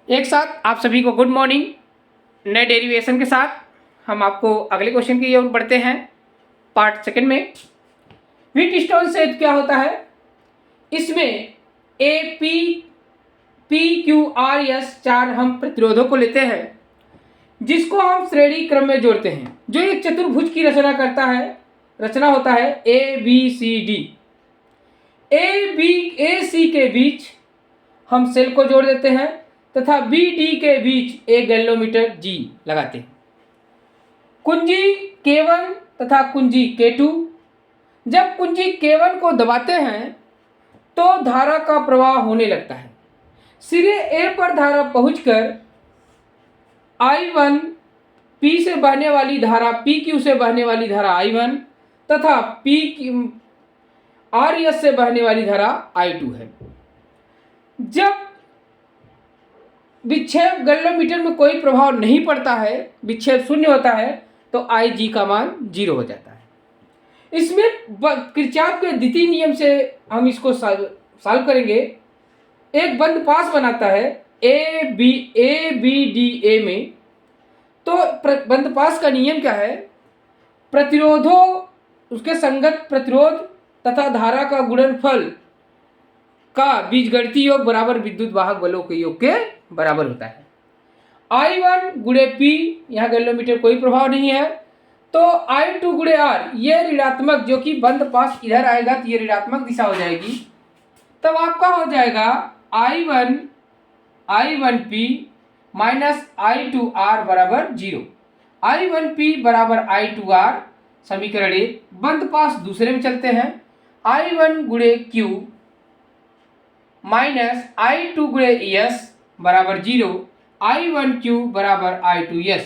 एक साथ आप सभी को गुड मॉर्निंग। नए डेरिवेशन के साथ हम आपको अगले क्वेश्चन की ओर बढ़ते हैं। पार्ट सेकंड में व्हीटस्टोन से क्या होता है। इसमें A P Q R S 4 हम प्रतिरोधों को लेते हैं, जिसको हम श्रेणी क्रम में जोड़ते हैं, जो एक चतुर्भुज की रचना करता है। रचना होता है ए बी सी डी। ए सी के बीच हम सेल को जोड़ देते हैं तथा बी डी के बीच एक गैल्वेनोमीटर जी लगाते हैं। कुंजी K1 तथा कुंजी K2। जब कुंजी K1 को दबाते हैं तो धारा का प्रवाह होने लगता है। सिरे ए पर धारा पहुंचकर I1 P से बहने वाली धारा PQ से बहने वाली धारा I1 तथा RS से बहने वाली धारा I2 है। जब विक्षेप गैल्वेनोमीटर में कोई प्रभाव नहीं पड़ता है, विक्षेप शून्य होता है, तो IG का मान 0 हो जाता है। इसमें किरचॉफ के द्वितीय नियम से हम इसको सॉल्व करेंगे। एक बंद पास बनाता है ए बी डी ए में। तो बंद पास का नियम क्या है? प्रतिरोधों, उसके संगत प्रतिरोध तथा धारा का गुणनफल का बीजगणितीय योग बराबर विद्युत वाहक बलों के योग के बराबर होता है। I1 गुणे P, यहाँ गैल्वेनोमीटर कोई प्रभाव नहीं है, तो I2 गुणे R, ये ऋणात्मक, जो कि बंद पास इधर आएगा तो ये ऋणात्मक दिशा हो जाएगी। तब आपका हो जाएगा I1P माइनस I2R बराबर 0। I1P बराबर I2R, समीकरण 1। बंद पास दूसरे में चलते हैं। I1 गुणे Q माइनस I2 गुणे S बराबर 0। I1Q बराबर I2S,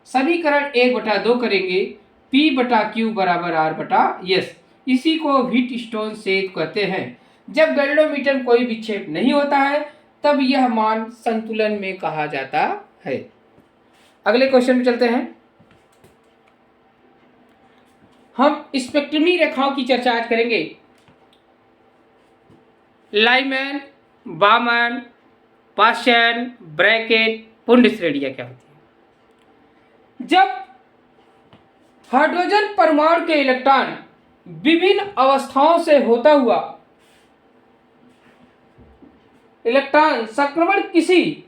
समीकरण 1/2 करेंगे। P/Q बराबर R/S। इसी को व्हीटस्टोन से कहते हैं। जब गैल्वेनोमीटर कोई विक्षेप नहीं होता है तब यह मान संतुलन में कहा जाता है। अगले क्वेश्चन में चलते हैं। हम स्पेक्ट्रमी रेखाओं की चर्चा आज करेंगे। लाइमैन, बामन, पाश्चन, ब्रैकेट, पुंड श्रेणियां क्या होती है? जब हाइड्रोजन परमाणु के इलेक्ट्रॉन विभिन्न अवस्थाओं से होता हुआ इलेक्ट्रॉन संक्रमण किसी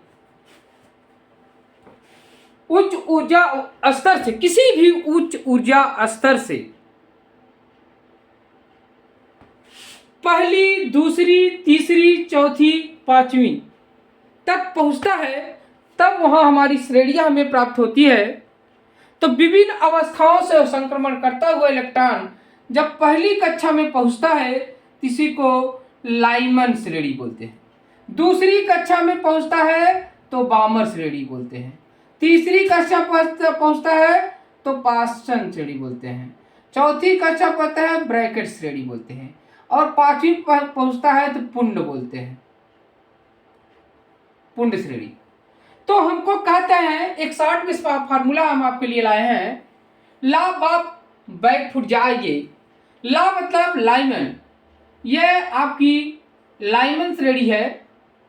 उच्च ऊर्जा स्तर से, किसी भी उच्च ऊर्जा स्तर से पहली, दूसरी, तीसरी, चौथी, पांचवी तक पहुंचता है, तब वहां हमारी श्रेणियां हमें प्राप्त होती है। तो विभिन्न अवस्थाओं से संक्रमण करता हुआ इलेक्ट्रॉन जब पहली कक्षा में पहुंचता है, इसी को लाइमन श्रेणी बोलते हैं। दूसरी कक्षा में पहुंचता है तो बामर श्रेणी बोलते हैं। तीसरी कक्षा पहुंचता है तो पाश्चन श्रेणी बोलते हैं। चौथी कक्षा पहुंचता है ब्रैकेट श्रेणी बोलते हैं, और पांचवी पहुंचता है तो पुंड बोलते हैं, पुंड श्रेणी। तो हमको कहते हैं एक शॉर्ट में फार्मूला हम आपके लिए लाए हैं। ला बाप बैक फुट जाइए। ला मतलब लाइमन, यह आपकी लाइमन श्रेणी है,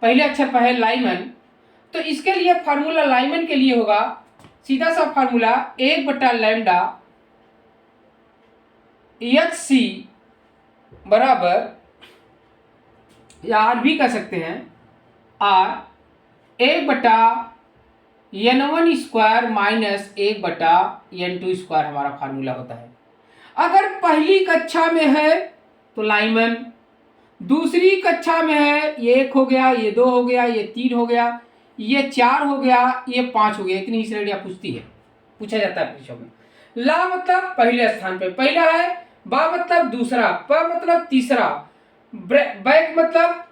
पहले अक्षर पर है लाइमन। तो इसके लिए फार्मूला लाइमन के लिए होगा सीधा सा फार्मूला 1/λ HC बराबर, या आर भी कह सकते हैं, R 1/N1 square minus 1/N2 square हमारा फार्मूला होता है। अगर पहली कक्षा में है तो लाइमन, दूसरी कक्षा में है, ये 1 हो गया, ये 2 हो गया, ये 3 हो गया, ये 4 हो गया, ये 5 हो गया। इतनी श्रेणियां पूछा जाता है परीक्षा में। ला मतलब पहले स्थान पे पहला है, बा मतलब दूसरा, प मतलब तीसरा, बैक मतलब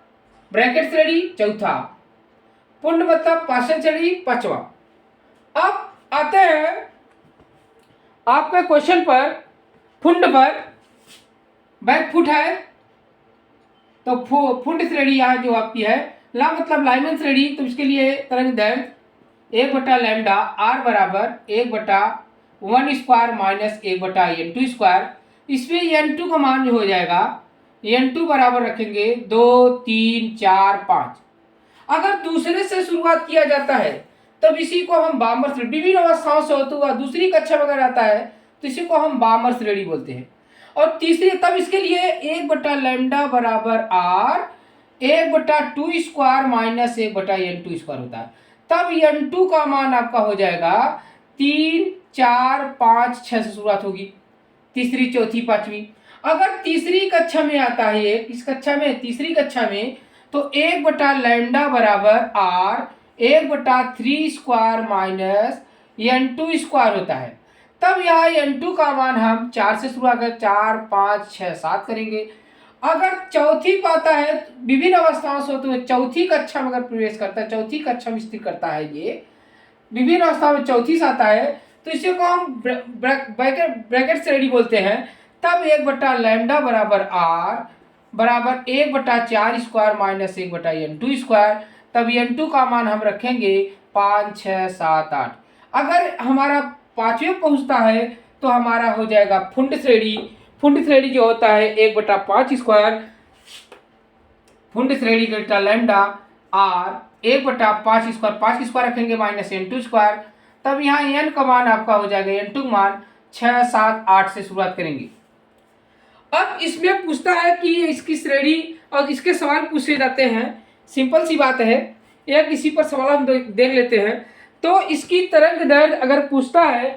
ब्रैकेट श्रेणी चौथा, पुंड मतलब पाश्चन श्रेणी पांचवा। अब आते हैं आपके क्वेश्चन पर। पुंड पर बैक फुट है तो पुंड श्रेणी यहाँ जो आपकी है। ला मतलब लाइमन श्रेणी, तो इसके लिए तरंग दैर्घ्य 1/λ R बराबर 1/1 स्क्वायर माइनस 1/N2 स्क्वायर। इसमें N2 का मान जो हो जाएगा, N2 बराबर रखेंगे 2, 3, 4, 5। अगर दूसरे से शुरुआत किया जाता है तब इसी को हम बामर श्रेणी, विभिन्न अवस्थाओं से होता हुआ दूसरी कक्षा में अगर आता है तो इसी को हम बामर श्रेणी बोलते हैं। और तीसरी, तब इसके लिए 1/लैम्डा बराबर आर 1/2² माइनस 1/n² होता है। तब n2 का मान आपका हो जाएगा 3, 4, 5, 6 से शुरुआत होगी, तीसरी, चौथी, पांचवी। अगर तीसरी कक्षा में आता है, इस कक्षा में, तीसरी कक्षा में, तो 1/लैम्डा बराबर आर 1/3² माइनस n² होता है। तब यहाँ n2 का मान हम 4 से शुरुआत कर 4, 5, 6, 7 करेंगे। अगर चौथी पाता है, विभिन्न अवस्थाओं से होते हुए चौथी कक्षा में अगर प्रवेश करता है, चौथी कक्षा में स्थिर करता है, ये विभिन्न अवस्थाओं में चौथी से आता है, तो इसे को हम ब्रैकेट श्रेणी बोलते हैं। तब 1/लैम्डा बराबर आर बराबर 1/4² माइनस 1/n²। तब n2 का मान हम रखेंगे 5, 6, 7, 8। अगर हमारा पांचवें पहुंचता है तो हमारा हो जाएगा फुंड श्रेणी। फुंड श्रेणी जो होता है 1/5², फुंड श्रेणी का लैम्डा आर 1/5² 5² रखेंगे माइनस n²। तब यहाँ n का मान आपका हो जाएगा, n2 मान 6, 7, 8 से शुरुआत करेंगे। अब इसमें पूछता है कि इसकी श्रेणी और इसके सवाल पूछे जाते हैं, सिंपल सी बात है। एक इसी पर सवाल हम देख लेते हैं। तो इसकी तरंग दैर्घ्य अगर पूछता है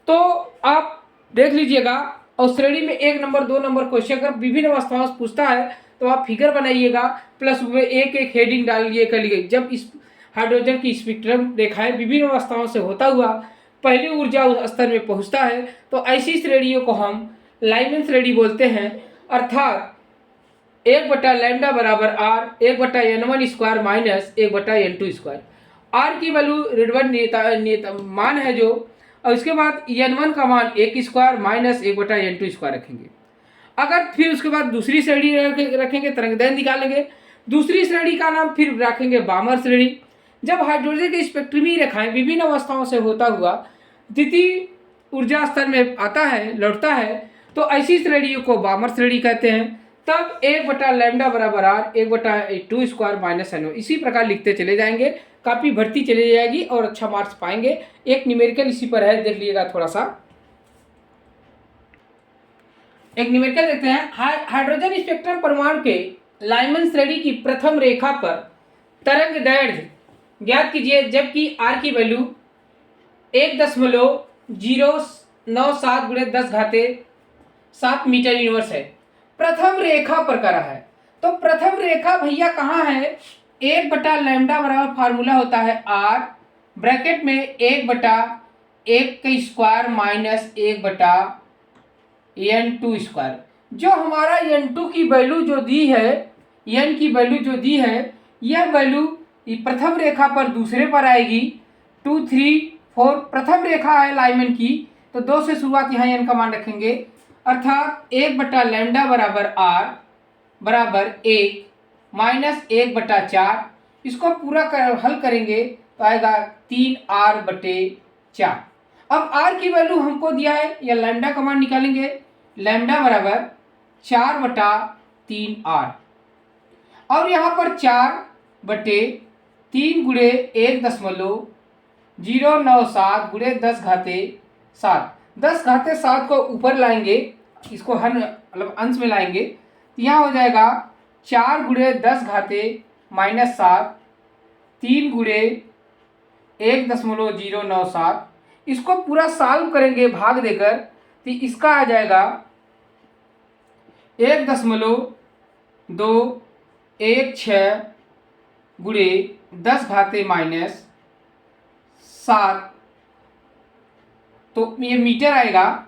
तो आप देख लीजिएगा, और श्रेणी में 1 नंबर 2 नंबर क्वेश्चन अगर विभिन्न अवस्थाओं से पूछता है तो आप फिगर बनाइएगा, प्लस वे एक हेडिंग डालिए कर लिए। जब इस हाइड्रोजन की स्पेक्ट्रम रेखाएं विभिन्न अवस्थाओं से होता हुआ पहली ऊर्जा स्तर में पहुंचता है तो ऐसी श्रेणियों को हम लाइमन श्रेणी बोलते हैं। अर्थात 1/लैम्डा बराबर R 1/n1² minus 1/n2²। R की वैल्यू ऋणात्मक मान है जो, और उसके बाद n1 का मान 1² माइनस 1/n² रखेंगे। अगर फिर उसके बाद दूसरी श्रेणी रखेंगे, तरंगदैर्घ्य निकालेंगे। दूसरी श्रेणी का नाम फिर रखेंगे बामर श्रेणी। जब हाइड्रोजन की स्पेक्ट्रमी रेखाएं विभिन्न अवस्थाओं से होता हुआ द्वितीय ऊर्जा स्तर में आता है, लौटता है, तो ऐसी श्रेणियों को बामर श्रेणी कहते हैं। तब 1/लैम्डा बराबर आर 1/2² माइनस n। इसी प्रकार लिखते चले जाएंगे, काफ़ी भर्ती चली जाएगी और अच्छा मार्क्स पाएंगे। एक न्यूमेरिकल इसी पर है, देख लीजिएगा थोड़ा सा। एक न्यूमेरिकल देखते हैं। हाइड्रोजन स्पेक्ट्रम परमाणु के लाइमन श्रेणी की प्रथम रेखा पर तरंग दैर्घ्य ज्ञात कीजिए, जबकि आर की वैल्यू 1.097 × 10⁻7 मीटर यूनिवर्स है। प्रथम रेखा पर करा है, तो प्रथम रेखा भैया कहाँ है? 1/लैम्डा बराबर फार्मूला होता है आर ब्रैकेट में 1/1² माइनस 1/n²। जो हमारा n2 की वैल्यू जो दी है, n की वैल्यू जो दी है, यह वैल्यू प्रथम रेखा पर दूसरे पर आएगी। 2, 3, 4 प्रथम रेखा है लाइमन की, तो 2 से शुरुआत यहाँ n का मान रखेंगे। अर्थात 1/लैम्डा बराबर आर बराबर 1 माइनस 1/4। इसको पूरा हल करेंगे तो आएगा 3r/4। अब r की वैल्यू हमको दिया है, या लैम्डा का मान निकालेंगे। लैम्डा बराबर 4/3r, और यहाँ पर 4/3 × 1.097 × 10⁻7। 10⁻7 को ऊपर लाएंगे, इसको हर मतलब अंश में लाएंगे, तो यहाँ हो जाएगा 4 × 10⁻⁻7 3 × 1.097। इसको पूरा सॉल्व करेंगे भाग देकर, तो इसका आ जाएगा 1.216 × 10⁻⁻7, तो ये मीटर आएगा।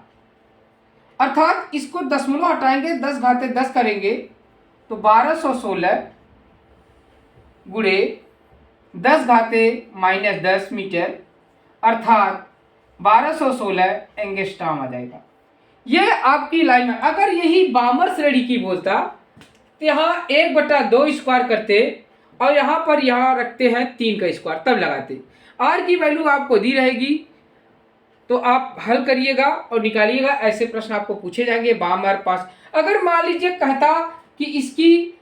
अर्थात इसको दशमलव हटाएंगे, 10⁻10 करेंगे तो 1216 × 10⁻−10 मीटर, अर्थात 1216 एंगस्ट्रॉम आ जाएगा। ये आपकी लाइन में अगर यही बामर श्रेणी की बोलता तो यहाँ 1/2² करते, और यहाँ पर यहाँ रखते हैं 3² तब लगाते। आर की वैल्यू आपको दी रहेगी, तो आप हल करिएगा और निकालिएगा। ऐसे प्रश्न आपको पूछे जाएंगे बामर पास। अगर मान लीजिए कहता कि इसकी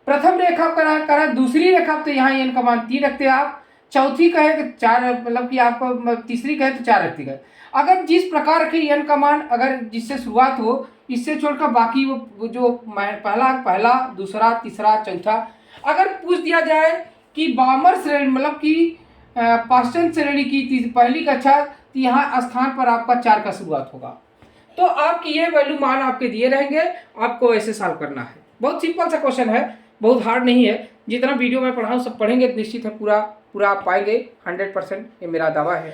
प्रथम रेखा करा दूसरी रेखा तो यहाँ n का मान 3 रखते हैं आप, चौथी कहे तो 4, मतलब कि आपको तीसरी कहे तो 4 रखते हैं। अगर जिस प्रकार के n का मान अगर जिससे शुरुआत हो, इससे छोड़कर बाकी वो जो पहला दूसरा तीसरा चौथा, अगर पूछ दिया जाए कि वामर श्रेणी मतलब कि पाश्चात्य श्रेणी की पहली कक्षा, तो यहाँ स्थान पर आपका 4 का शुरुआत होगा। तो आपकी ये वैल्यू मान आपके दिए रहेंगे, आपको ऐसे सॉल्व करना है। बहुत सिंपल सा क्वेश्चन है, बहुत हार्ड नहीं है। जितना वीडियो में पढ़ाऊँ सब पढ़ेंगे निश्चित है पूरा आप पाएंगे 100%, ये मेरा दावा है।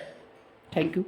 Thank you.